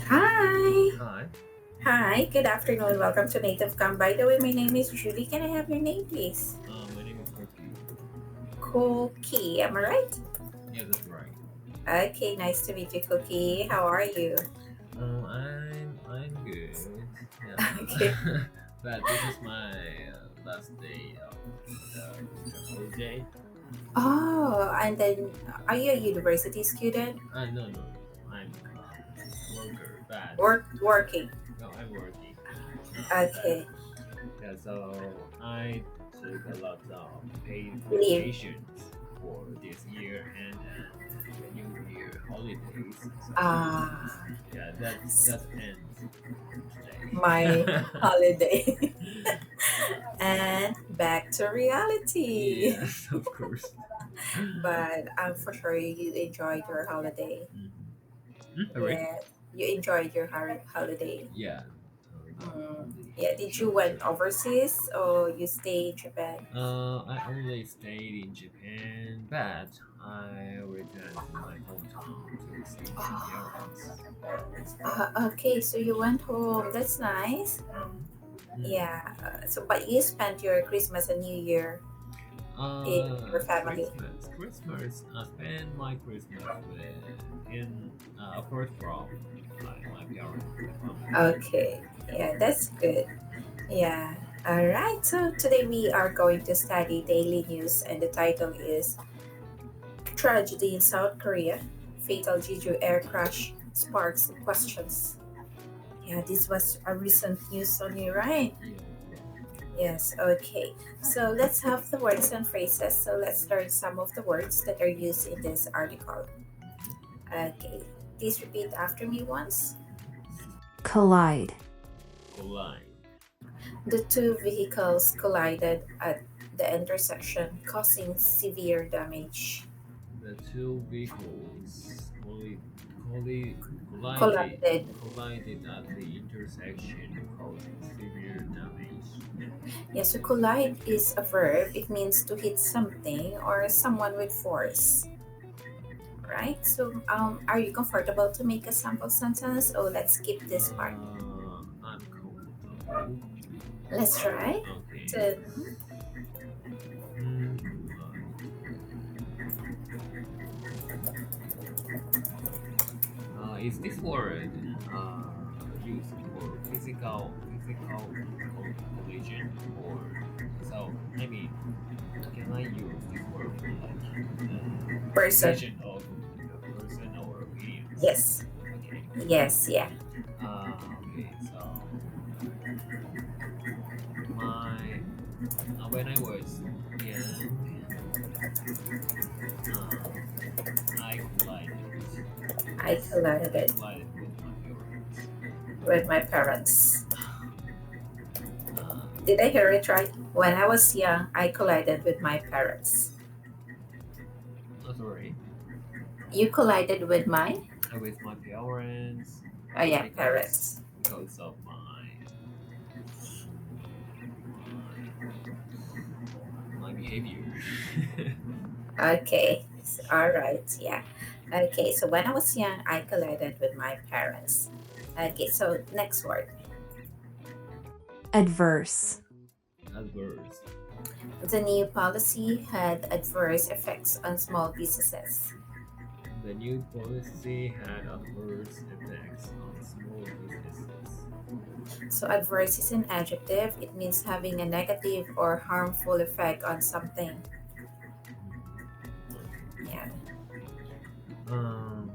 Hi. Hi. Hi. Good afternoon. Welcome to nativecamp. By the way, my name is Julie. Can I have your name, please? My name is Cookie. Cookie. Am I right? Yeah, that's right. Okay. Nice to meet you, Cookie. How are you? I'm good. Okay. Yeah. But this is my last day of the winter holiday. Oh, and then are you a university student? No. I'm a worker, but Working. no, I'm working. But Okay. yeah, so I took a lot of paid Leave. vacations for this year and the New Year holidays. So Ah, yeah, that ends my today. holiday. And back to reality. Yes, of course. But I'm for sure you enjoyed your holiday. Mhm. Sorry? Yeah, you enjoyed your holiday. Yeah, totally Yeah, did you enjoyed went it. overseas or you stay in Japan? I only stayed in Japan, but I returned to my hometown to see my Oh, parents. okay, so you went home. That's nice. Mhm. Mhm. Yeah. But you spent your Christmas and New Year in your family. Christmas. I spent my Christmas with in apart from my parents, my family. Okay. Yeah, that's good. Yeah. All right. So today we are going to study daily news, and the title is Tragedy in South Korea. Fatal Jeju air crash sparks questions. Yeah, this was a recent news only, right? Yeah, yeah. Yes, okay. So let's have the words and phrases. So let's learn some of the words that are used in this article. Mm-hmm. Okay, please repeat after me once. collide, Collide. The two vehicles collided at the intersection, causing severe damage. The two vehicles collided Collided. collided at the intersection, causing severe damage. Yes, so collide is a verb. It means to hit something or someone with force, right? So, are you comfortable to make a sample sentence? Oh, let's skip this part. I'm comfortable. Let's try. Okay. To, Collide. Is this word used for physical collision, or so? I mean, can I use this word for like person. collision of a person or vehicles? Yes. Okay. Yes. Yeah. Okay. So my when I was young, um, I collided. I I collided collided with my parents. with my parents. Uh, Did I hear it right? When I was young, I collided with my parents. Sorry, You collided with my? with my parents Oh yeah, because parents. of my my behavior. Okay. All right. Yeah. Okay. So when I was young, I collided with my parents. Okay. So next word. adverse, Adverse. The new policy had adverse effects on small businesses. The new policy had adverse effects on small businesses. So adverse is an adjective. It means having a negative or harmful effect on something. Mhm. Okay. Yeah. Um,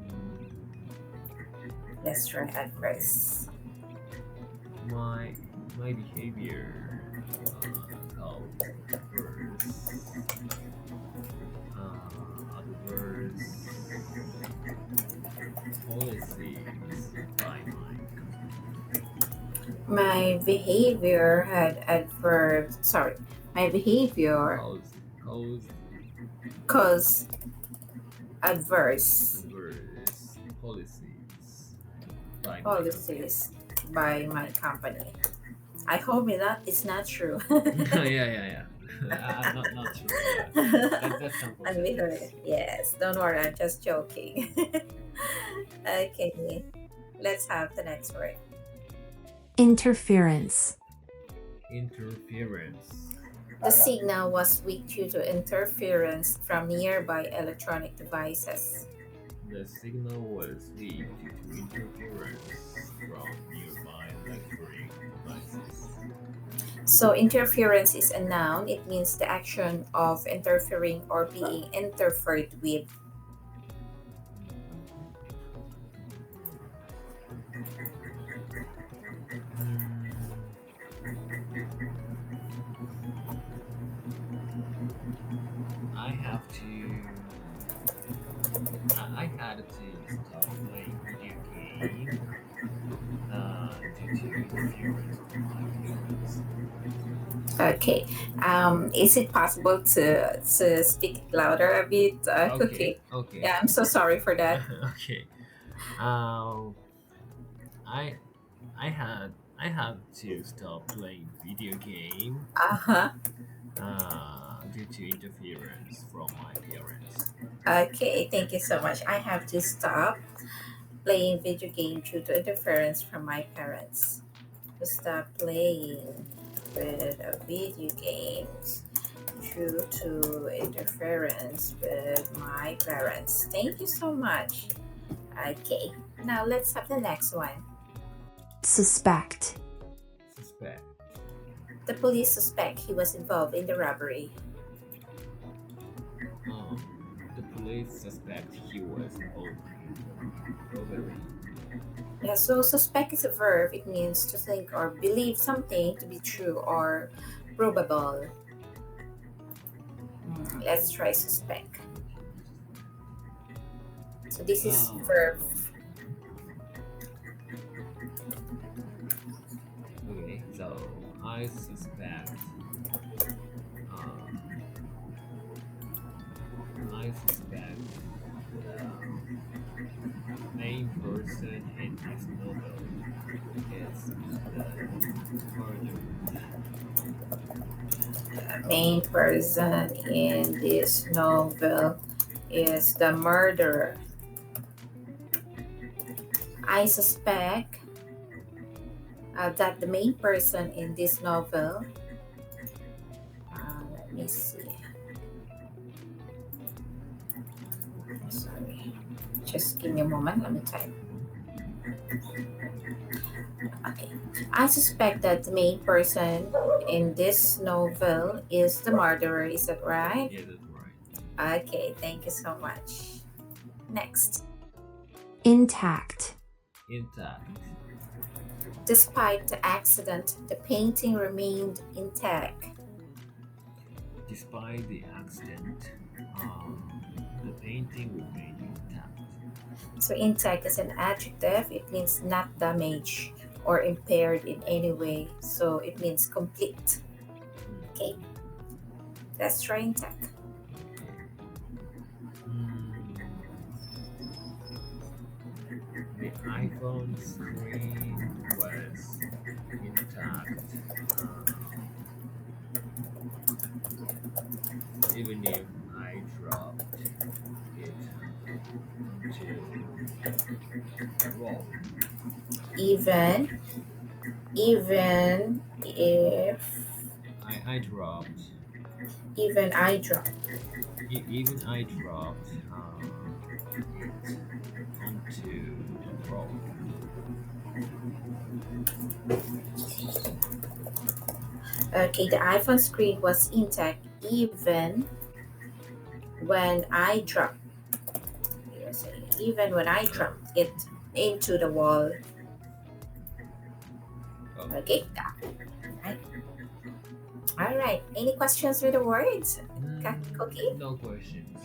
Let's try okay. adverse. My my behavior caused adverse policies by my company. My behavior had adverse. Sorry, my behavior Caused caused adverse adverse policies by my company. policies by my company. I hope it's not true. Yeah. I'm not sure, but that's sample I'm sentence. behind. Yes, don't worry, I'm just joking. Okay. Let's have the next word. Interference. Interference. The signal was weak due to interference from nearby electronic devices. The signal was weak due to interference from nearby electronic devices. So, interference is a noun. It means the action of interfering or being interfered with. Hmm, I have to. I had to stop playing video game due to interference from my parents. Okay. Is it possible to speak louder a bit? Okay, Okay. okay, Yeah, I'm so sorry for that. okay. Um, I I had to stop playing video game Uh huh. due to interference from my parents. Okay. Thank you so much. I have to stop playing video game due to interference from my parents. To stop playing with video games due to interference with my parents. Thank you so much. Okay. Now let's have the next one. Suspect. Suspect. The police suspect he was involved in the robbery. The police suspect he was involved in the robbery. Yeah, so suspect is a verb. It means to think or believe something to be true or probable. Let's try suspect. So this is verb. Okay, so I suspect. Um, I suspect the main person in this novel is the murderer. Main person in this novel is the murderer. I suspect that the main person in this novel, let me see. Sorry, just give me a moment. Let me type. Okay. I suspect that the main person in this novel is the murderer. Is that right? Yeah, that's right. Okay, thank you so much. Next. Intact. Intact. Despite the accident, the painting remained intact. Despite the accident, the painting remained intact. So, intact is an adjective. It means not damaged or impaired in any way. So, it means complete. Okay, let's try intact. The iPhone screen was intact, even if I dropped it onto the wall. Even if I dropped, even I drop. even I dropped it onto the wall. Okay, the iPhone screen was intact even when I dropped. Yes, even when I dropped it into the wall. Oh, Okay. Alright. Alright. Any questions with the words? Cookie? no questions.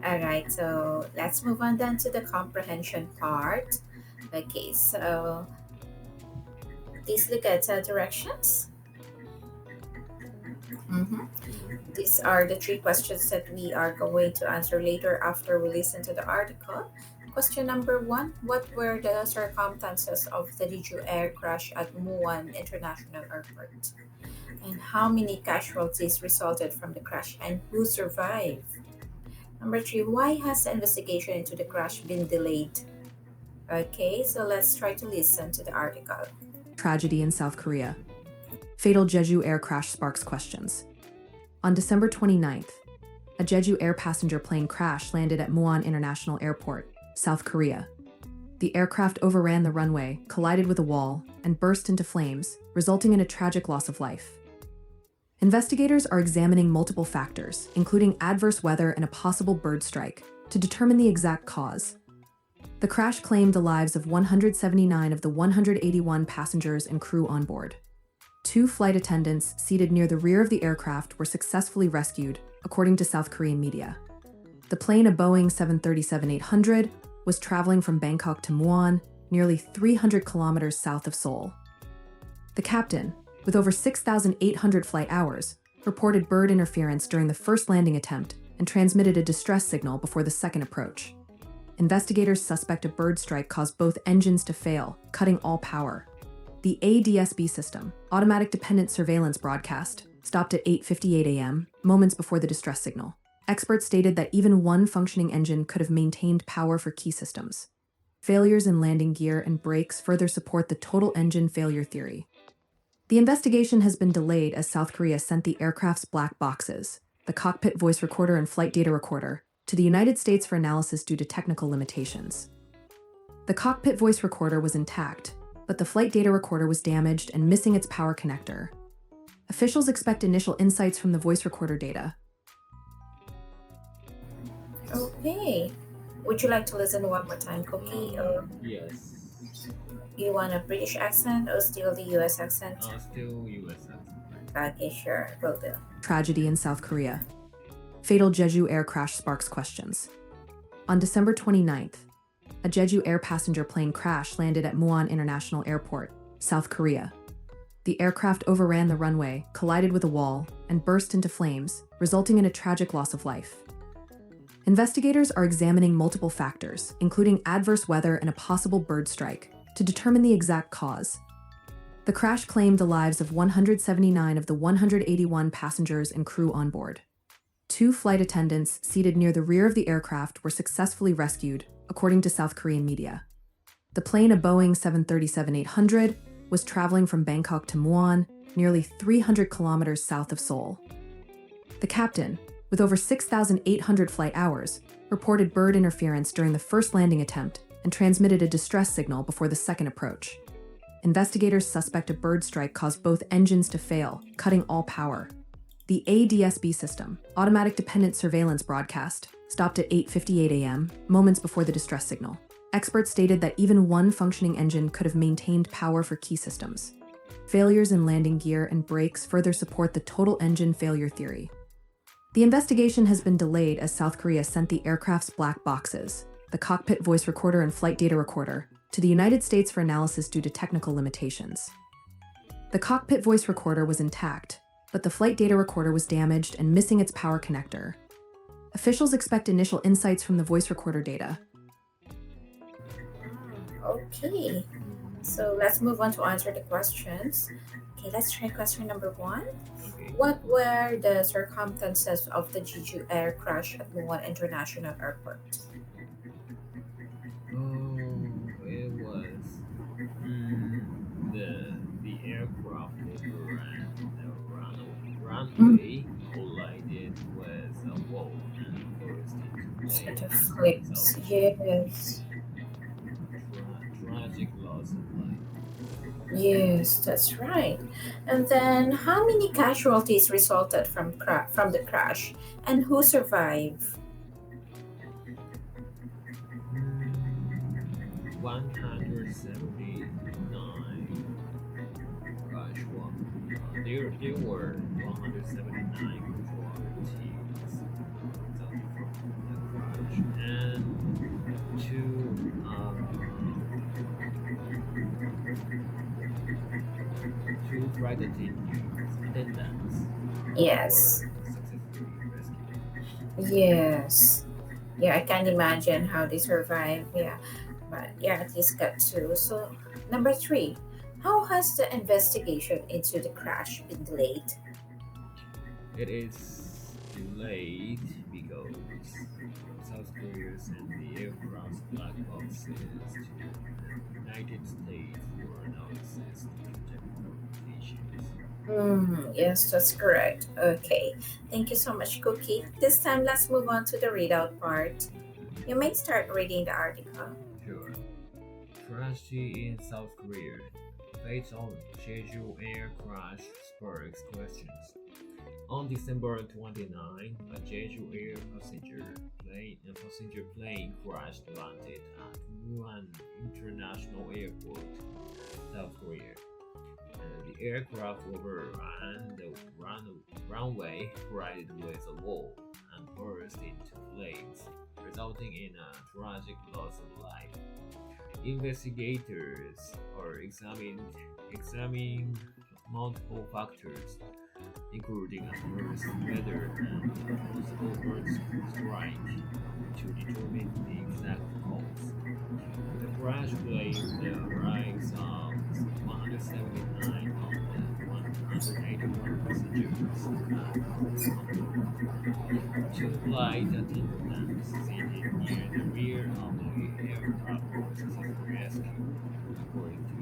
Alright, so let's move on then to the comprehension part. Okay, so please look at the directions. These are the three questions that we are going to answer later after we listen to the article. Question number one: what were the circumstances of the Jeju air crash at Muan International Airport? And how many casualties resulted from the crash and who survived? Number three: why has the investigation into the crash been delayed? Okay, so let's try to listen to the article. Tragedy in South Korea. Fatal Jeju air crash sparks questions. On December 29th, a Jeju air passenger plane crash landed at Muan International Airport, South Korea. The aircraft overran the runway, collided with a wall, and burst into flames, resulting in a tragic loss of life. Investigators are examining multiple factors, including adverse weather and a possible bird strike, to determine the exact cause. The crash claimed the lives of 179 of the 181 passengers and crew on board. 2 flight attendants seated near the rear of the aircraft were successfully rescued, according to South Korean media. The plane, a Boeing 737-800, was traveling from Bangkok to Muan, nearly 300 kilometers south of Seoul. The captain, with over 6,800 flight hours, reported bird interference during the first landing attempt and transmitted a distress signal before the second approach. Investigators suspect a bird strike caused both engines to fail, cutting all power. The ADSB system, Automatic Dependent Surveillance Broadcast, stopped at 8:58 a.m., moments before the distress signal. Experts stated that even one functioning engine could have maintained power for key systems. Failures in landing gear and brakes further support the total engine failure theory. The investigation has been delayed as South Korea sent the aircraft's black boxes, the cockpit voice recorder and flight data recorder, to the United States for analysis due to technical limitations. The cockpit voice recorder was intact, but the flight data recorder was damaged and missing its power connector. Officials expect initial insights from the voice recorder data. Okay. Would you like to listen one more time, Cookie? Or Yes. you want a British accent or still the US accent? Still US accent. Okay, sure. Will do. Tragedy in South Korea. Fatal Jeju air crash sparks questions. On December 29th, a Jeju air passenger plane crash landed at Muan International Airport, South Korea. The aircraft overran the runway, collided with a wall, and burst into flames, resulting in a tragic loss of life. Investigators are examining multiple factors, including adverse weather and a possible bird strike, to determine the exact cause. The crash claimed the lives of 179 of the 181 passengers and crew on board. 2 flight attendants seated near the rear of the aircraft were successfully rescued, according to South Korean media. The plane, a Boeing 737-800, was traveling from Bangkok to Muan, nearly 300 kilometers south of Seoul. The captain, with over 6,800 flight hours, reported bird interference during the first landing attempt and transmitted a distress signal before the second approach. Investigators suspect a bird strike caused both engines to fail, cutting all power. The ADSB system, Automatic Dependent Surveillance Broadcast, stopped at 8:58 a.m., moments before the distress signal. Experts stated that even one functioning engine could have maintained power for key systems. Failures in landing gear and brakes further support the total engine failure theory. The investigation has been delayed as South Korea sent the aircraft's black boxes, the cockpit voice recorder and flight data recorder, to the United States for analysis due to technical limitations. The cockpit voice recorder was intact, but the flight data recorder was damaged and missing its power connector. Officials expect initial insights from the voice recorder data. Okay. So let's move on to answer the questions. Okay, let's try question number 1. Okay. What were the circumstances of the Jeju air crash at Muan International Airport? It was the aircraft overran the runway, collided with a wall, and burst into Sort of flames, flips. resulting Yes. in a tragic loss of life. Yes, that's right. And then, how many casualties resulted from the crash, and who survived? 179 there were 179 casualties resulting from the crash, and two flight attendants Yes. were successfully rescued. Yes. Yeah, I can't imagine how they survived. Yeah, but yeah, at least got two. So, number 3, how has the investigation into the crash been delayed? It is delayed because South carriers and the aircraft's black boxes to the United States for analysis and technical limitations. Yes, that's correct. Okay. Thank you so much, Cookie. This time, let's move on to the readout part. You may start reading the article. Sure. Tragedy in South Korea. Fatal Jeju air crash sparks questions. On December 29, a Jeju air passenger plane crash landed at Muan International Airport, South Korea. The aircraft overran the runway, collided with a wall, and burst into flames, resulting in a tragic loss of life. Investigators are examining multiple factors, including adverse weather and possible bird strike, to determine the exact cause. The crash claimed the lives of 179 of the 181 passengers. Two flight attendants seated near the rear of the aircraft were successfully rescued, according to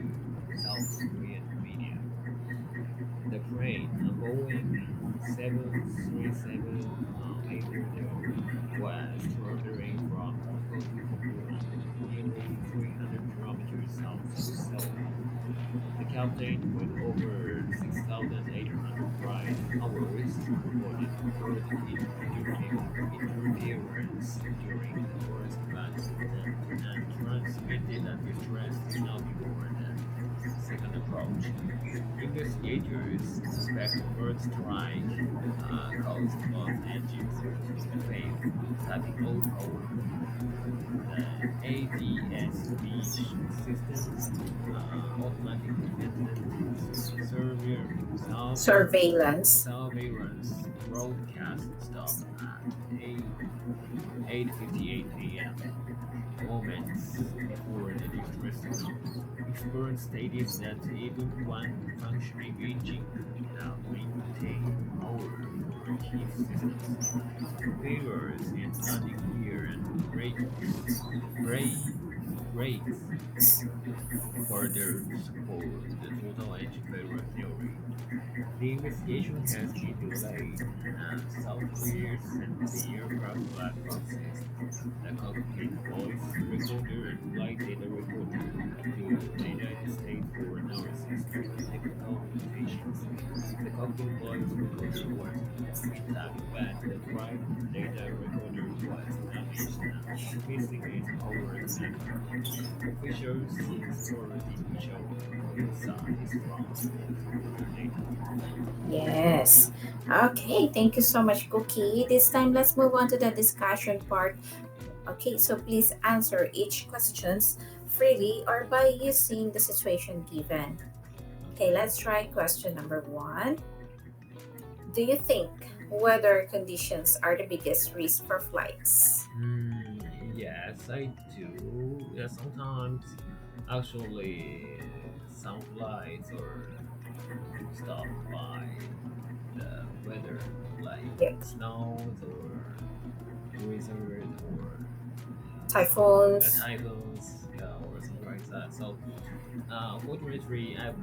South Korean media. The plane, a Boeing 737-800, was traveling from Moscow to Mulan, nearly 300 kilometers south of Seoul. The captain, with over 6,800 flight hours, reported interference during the first flight attempt and transmitted a distress signal before the second approach. Investigators suspect the bird strike caused both engines to fail, cutting all power. The ADS-B systems, automatic maintenance, Surveillance. surveillance broadcast stopped at 8:58 a.m. moments before the distress signal. Experts stated that even one functioning engine could not maintain power for key systems. Failures in landing gear and brakes further support the total engine failure theory. The investigation has been delayed, and South Korea sent the aircraft black boxes, the cockpit voice recorder and flight data recorder to the United States for analysis for technical limitations. The cockpit voice recorder was intact, but the flight data recorder was damaged and missing its power connector. Officials explored the initial insights from the data. Yes. Okay, thank you so much, Cookie. This time, let's move on to the discussion part. Okay, so please answer each questions freely or by using the situation given. Okay, let's try question number 1. Do you think weather conditions are the biggest risk for flights? Yes, I do. Yeah, sometimes actually some flights are stopped by the weather, like Yes. snows or blizzard or Typhoons. typhoons, yeah, or something like that. So, fortunately, I've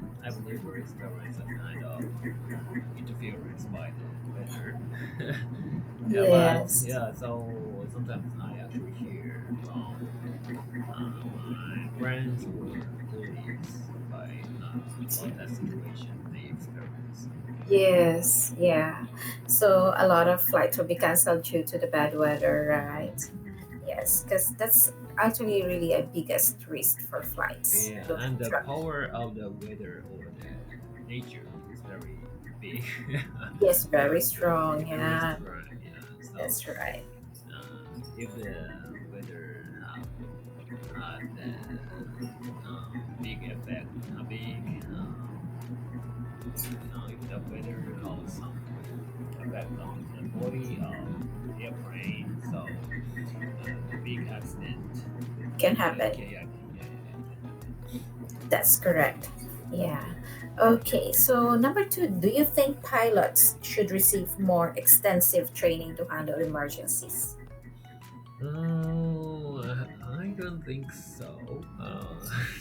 never experienced that kind of interference by the weather. Yeah, but Yes. yeah, so sometimes I actually hear from my friends or colleagues about that situation they experience. Yes. Yeah. So a lot of flights will be canceled due to the bad weather, right? Yes, because that's actually really a biggest risk for flights. Yeah, Don't and the try. power of the weather or the nature is very big. Yes, very strong. Very Yeah, strong. Yeah, so that's right. if the weather have the big effect, a big if the weather cause some effect on the body of the airplane, so the big accident could Can be happen. yeah. That's correct. Yeah. Okay, so number 2, do you think pilots should receive more extensive training to handle emergencies? Oh, I don't think so.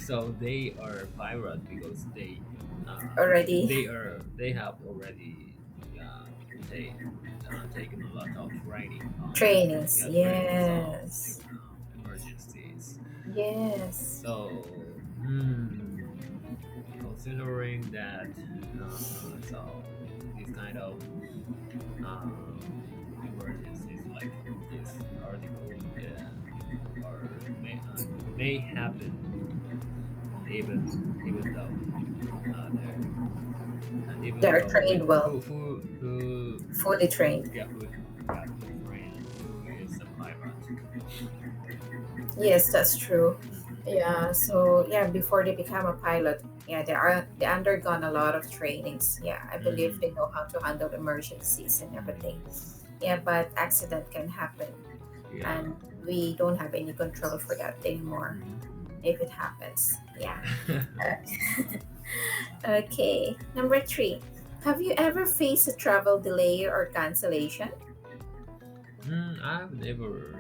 So they are pirate because Already they have already they taken a lot of training trainings. trainings of Yes. emergencies. Yes. So considering that, so this kind of emergencies like this article may happen even though there even They're though trained well, who fully trained. yeah who trained who is a pilot. Yes, that's true. Mhm. Yeah. So yeah, before they become a pilot, yeah, they undergone a lot of trainings. Yeah, I believe they know how to handle emergencies and everything. Mhm. Yeah, but accident can happen, Yeah. and we don't have any control for that anymore Mhm. if it happens. Yeah. Yeah. Okay. Number three. Have you ever faced a travel delay or cancellation? I've never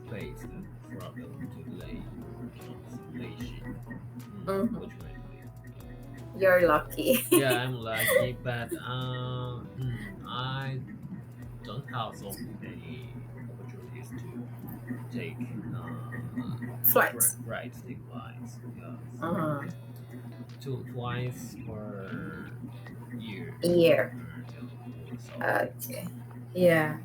faced a travel delay or cancellation. Hmm. Fortunately. You're lucky. Yeah, I'm lucky, but I don't have so many opportunities to take Flights. take flights. Yeah, so Uh-huh. twice per year Year. or so. Okay. Yeah,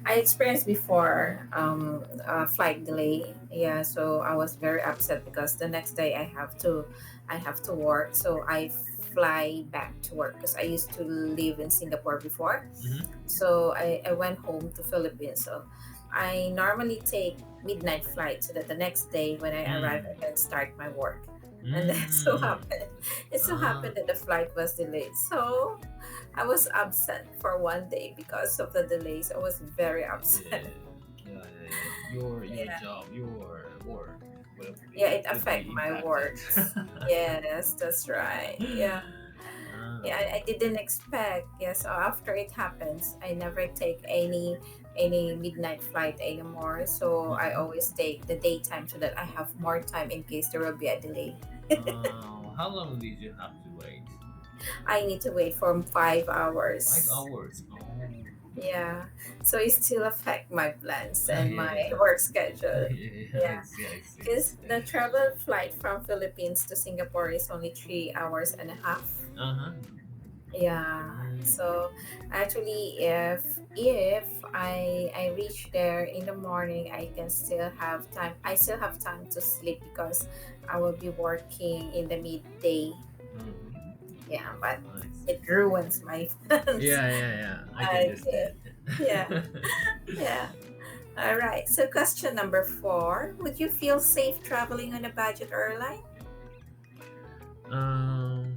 I experienced before a flight delay. Yeah, so I was very upset because the next day I have to work. So I fly back to work because I used to live in Singapore before. Mm-hmm. So I went home to Philippines. So I normally take midnight flight so that the next day when I arrive I Mm. can start my work. And then Mm. it so Ah, happened that the flight was delayed. So I was absent for one day because of the delays. I was very yeah, upset. yeah. Your Yeah, job, your work yeah, it will affect be my impacted. works. Yes, that's right. Yeah, yeah, Ah. I didn't expect. Yeah, so after it happens, I never take any midnight flight anymore. So I Mhm. always take the daytime so that I have more time in case there will be a delay. How long did you have to wait? I need to wait for 5 5 hours. hours. Oh. Yeah, so it still affect my plans and my Yeah. work schedule. Yeah, I Yeah, see, I see. because the travel flight from Philippines to Singapore is only 3 hours and a half. Uh-huh. Yeah, Mm. so actually, if I reach there in the morning, I can still have time. I still have time to sleep because I will be working in the midday. Mhm. Yeah, but I see. it ruins my plans. Yeah. I can Okay. understand. Yeah. Yeah. All right. So, question number four: would you feel safe traveling on a budget airline? um.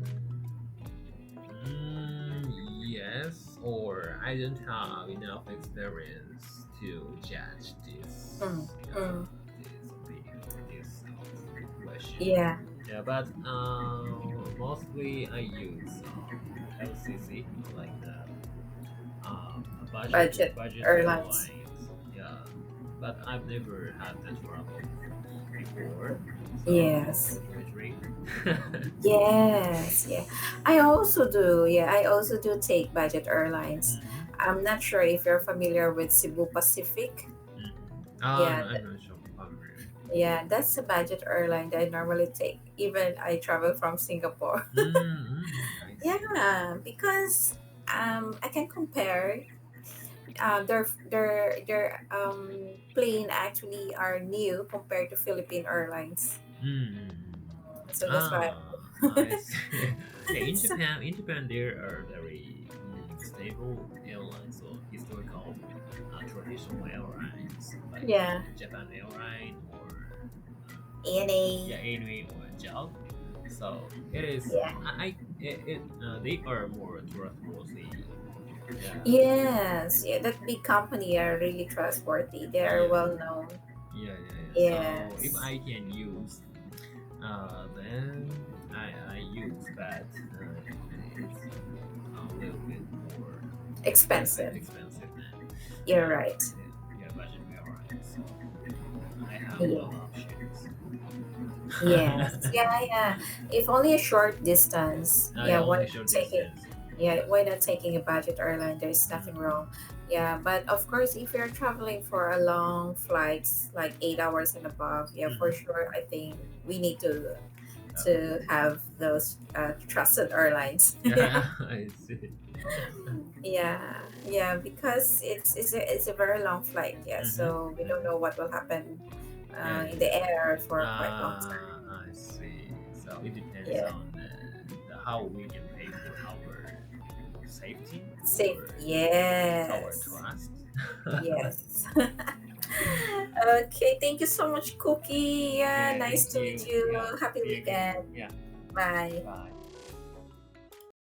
Yes, or I don't have enough experience to judge Mm, mm, this opinion or this question. yeah. Yeah, but mostly I use LCC like the Budget budget airlines. airlines. Yeah, but I've never had the trouble before, so Yes. unfortunately. Yes. Yeah. I also do. Yeah. I also do take budget airlines. Mhm. I'm not sure if you're familiar with Cebu Pacific. Yeah. I'm not sure familiar. Yeah. That's a budget airline that I normally take. Even I travel from Singapore. I see. Yeah. Because I can compare their plane actually are new compared to Philippine Airlines. So that's why. I see. Yeah, So, In Japan, there are very stable airlines or historical traditional airlines like yeah, Japan Airline or ANA. yeah, anyway or JAL. So it is. Yeah. They are more trustworthy. Yeah, Yes, yeah, that big company are really trustworthy. They are yeah, well known. So if Yes, I can use, then I use, but it's a little bit more expensive. expensive than You're right. budget airlines. Yeah. couple of options. Yes. Yeah, yeah. If only a short distance. Not Yeah, only why short not take it? distance. Yeah, why not taking a budget airline? There's nothing Mm, wrong. Yeah, but of course, if you're traveling for a long flights, like 8 hours and above, yeah, for mhm. sure, I think we need to Oh, to have those trusted airlines. yeah, I see. Yeah, yeah, because it's a very long flight. Yeah, Mm-hmm, so we don't mm-hmm. know what will happen Yeah, in yeah, the yeah. air for quite a long time. I see. So it depends Yeah, on how we can pay for our safety safe. or our Yes, trust. yes. Okay, thank you so much, Cookie. Yeah, Okay, nice thank to meet you. you. Yeah, Happy see you again. weekend. Yeah, Bye. bye.